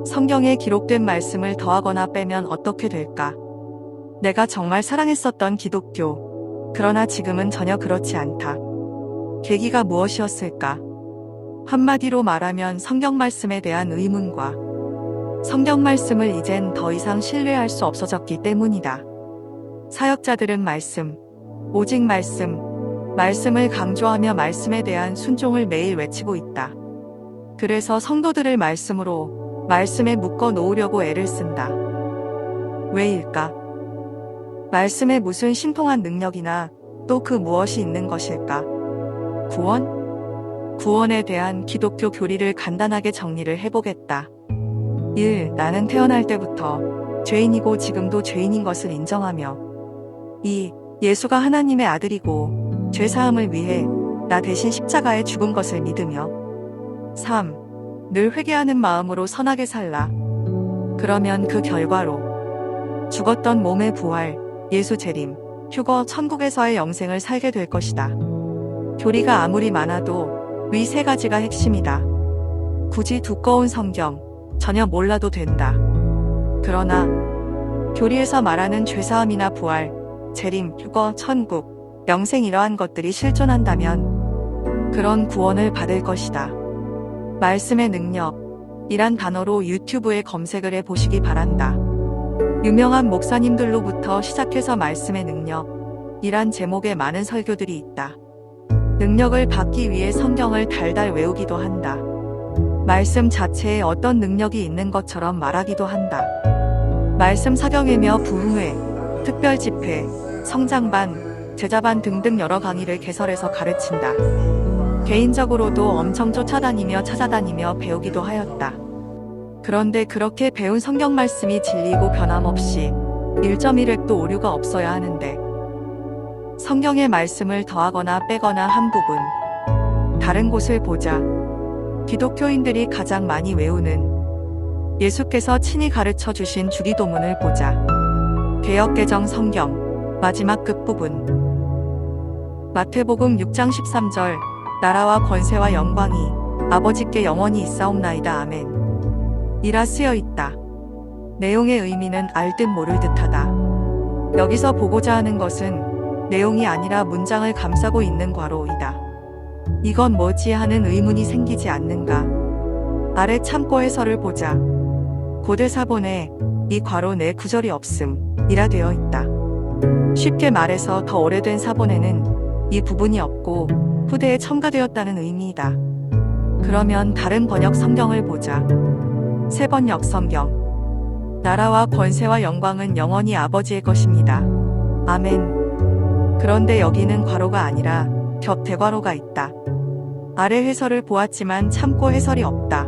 성경에 기록된 말씀을 더하거나 빼면 어떻게 될까? 내가 정말 사랑했었던 기독교. 그러나 지금은 전혀 그렇지 않다. 계기가 무엇이었을까? 한마디로 말하면 성경 말씀에 대한 의문과 성경 말씀을 이젠 더 이상 신뢰할 수 없어졌기 때문이다. 사역자들은 말씀, 오직 말씀, 말씀을 강조하며 말씀에 대한 순종을 매일 외치고 있다. 그래서 성도들을 말씀으로, 말씀에 묶어 놓으려고 애를 쓴다. 왜일까? 말씀에 무슨 신통한 능력이나 또 그 무엇이 있는 것일까? 구원? 구원에 대한 기독교 교리를 간단하게 정리를 해보겠다. 1. 나는 태어날 때부터 죄인이고 지금도 죄인인 것을 인정하며 2. 예수가 하나님의 아들이고 죄사함을 위해 나 대신 십자가에 죽은 것을 믿으며 3. 늘 회개하는 마음으로 선하게 살라. 그러면 그 결과로 죽었던 몸의 부활, 예수 재림, 휴거 천국에서의 영생을 살게 될 것이다. 교리가 아무리 많아도 위 세 가지가 핵심이다. 굳이 두꺼운 성경, 전혀 몰라도 된다. 그러나 교리에서 말하는 죄사함이나 부활, 재림, 휴거, 천국, 영생 이러한 것들이 실존한다면 그런 구원을 받을 것이다. 말씀의 능력이란 단어로 유튜브에 검색을 해보시기 바란다. 유명한 목사님들로부터 시작해서 말씀의 능력이란 제목의 많은 설교들이 있다. 능력을 받기 위해 성경을 달달 외우기도 한다. 말씀 자체에 어떤 능력이 있는 것처럼 말하기도 한다. 말씀 사경회며 부흥회, 특별 집회, 성장반, 제자반 등등 여러 강의를 개설해서 가르친다. 개인적으로도 엄청 쫓아다니며 찾아다니며 배우기도 하였다. 그런데 그렇게 배운 성경 말씀이 진리고 변함없이 1.1획도 오류가 없어야 하는데 성경의 말씀을 더하거나 빼거나 한 부분 다른 곳을 보자. 기독교인들이 가장 많이 외우는 예수께서 친히 가르쳐 주신 주기도문을 보자. 개역개정 성경 마지막 끝부분 마태복음 6장 13절 나라와 권세와 영광이 아버지께 영원히 있사옵나이다. 아멘. 이라 쓰여 있다. 내용의 의미는 알 듯 모를 듯하다. 여기서 보고자 하는 것은 내용이 아니라 문장을 감싸고 있는 괄호이다. 이건 뭐지 하는 의문이 생기지 않는가? 아래 참고 해설을 보자. 고대 사본에 이 괄호 내 구절이 없음이라 되어 있다. 쉽게 말해서 더 오래된 사본에는 이 부분이 없고 후대에 첨가되었다는 의미이다. 그러면 다른 번역 성경을 보자. 새 번역 성경. 나라와 권세와 영광은 영원히 아버지의 것입니다. 아멘. 그런데 여기는 괄호가 아니라 겹 대괄호가 있다. 아래 해설을 보았지만 참고 해설이 없다.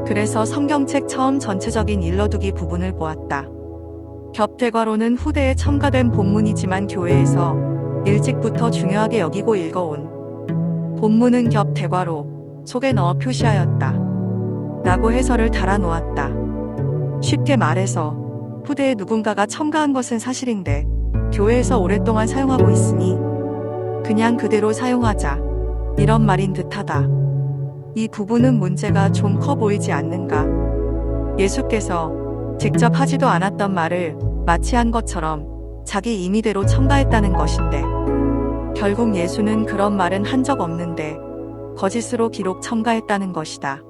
그래서 성경책 처음 전체적인 일러두기 부분을 보았다. 겹 대괄호는 후대에 첨가된 본문이지만 교회에서 일찍부터 중요하게 여기고 읽어온 본문은 겹 대괄호 속에 넣어 표시하였다. 라고 해설을 달아놓았다. 쉽게 말해서 후대에 누군가가 첨가한 것은 사실인데 교회에서 오랫동안 사용하고 있으니 그냥 그대로 사용하자. 이런 말인 듯하다. 이 부분은 문제가 좀 커 보이지 않는가? 예수께서 직접 하지도 않았던 말을 마치 한 것처럼 자기 임의대로 첨가했다는 것인데 결국 예수는 그런 말은 한 적 없는데 거짓으로 기록 첨가했다는 것이다.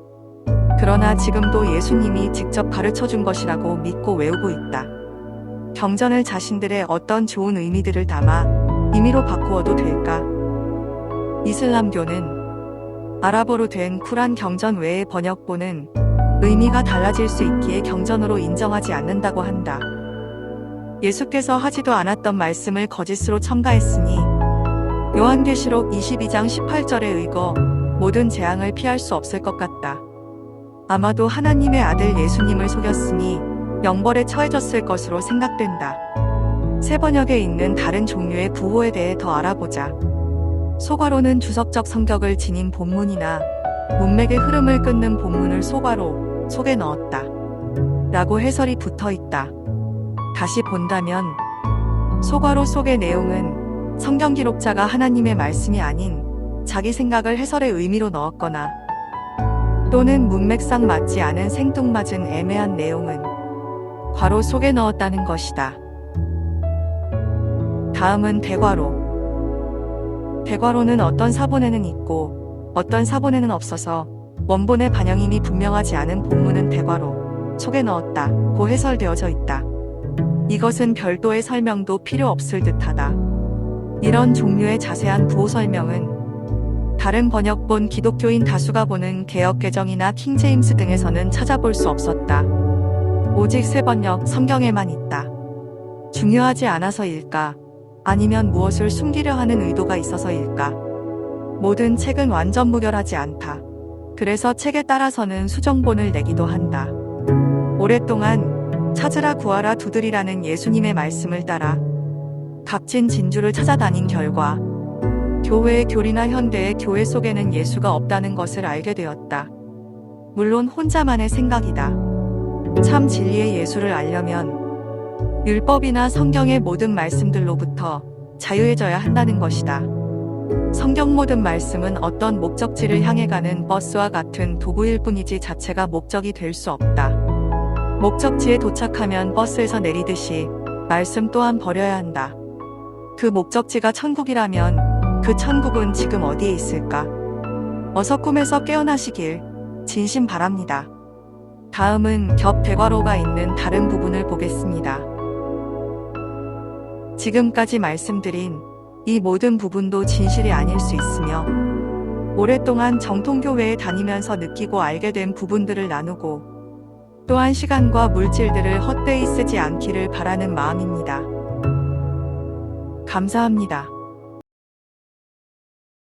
그러나 지금도 예수님이 직접 가르쳐준 것이라고 믿고 외우고 있다. 경전을 자신들의 어떤 좋은 의미들을 담아 임의로 바꾸어도 될까? 이슬람교는 아랍어로 된 쿠란 경전 외의 번역본은 의미가 달라질 수 있기에 경전으로 인정하지 않는다고 한다. 예수께서 하지도 않았던 말씀을 거짓으로 첨가했으니 요한계시록 22장 18절에 의거 모든 재앙을 피할 수 없을 것 같다. 아마도 하나님의 아들 예수님을 속였으니 영벌에 처해졌을 것으로 생각된다. 새 번역에 있는 다른 종류의 부호에 대해 더 알아보자. 소괄호는 주석적 성격을 지닌 본문이나 문맥의 흐름을 끊는 본문을 소괄호 속에 넣었다. 라고 해설이 붙어 있다. 다시 본다면 소괄호 속의 내용은 성경 기록자가 하나님의 말씀이 아닌 자기 생각을 해설의 의미로 넣었거나 또는 문맥상 맞지 않은 생뚱맞은 애매한 내용은 괄호 속에 넣었다는 것이다. 다음은 대괄호. 대괄호는 어떤 사본에는 있고 어떤 사본에는 없어서 원본의 반영임이 분명하지 않은 본문은 대괄호 속에 넣었다 고 해설되어져 있다. 이것은 별도의 설명도 필요 없을 듯하다. 이런 종류의 자세한 부호 설명은 다른 번역본 기독교인 다수가 보는 개역개정이나 킹제임스 등에서는 찾아볼 수 없었다. 오직 새 번역 성경에만 있다. 중요하지 않아서일까? 아니면 무엇을 숨기려 하는 의도가 있어서일까? 모든 책은 완전 무결하지 않다. 그래서 책에 따라서는 수정본을 내기도 한다. 오랫동안 찾으라 구하라 두드리라는 예수님의 말씀을 따라 값진 진주를 찾아다닌 결과 교회의 교리나 현대의 교회 속에는 예수가 없다는 것을 알게 되었다. 물론 혼자만의 생각이다. 참 진리의 예수를 알려면 율법이나 성경의 모든 말씀들로부터 자유해져야 한다는 것이다. 성경 모든 말씀은 어떤 목적지를 향해 가는 버스와 같은 도구일 뿐이지 자체가 목적이 될 수 없다. 목적지에 도착하면 버스에서 내리듯이 말씀 또한 버려야 한다. 그 목적지가 천국이라면 그 천국은 지금 어디에 있을까? 어서 꿈에서 깨어나시길 진심 바랍니다. 다음은 겹 대괄호가 있는 다른 부분을 보겠습니다. 지금까지 말씀드린 이 모든 부분도 진실이 아닐 수 있으며 오랫동안 정통교회에 다니면서 느끼고 알게 된 부분들을 나누고 또한 시간과 물질들을 헛되이 쓰지 않기를 바라는 마음입니다. 감사합니다.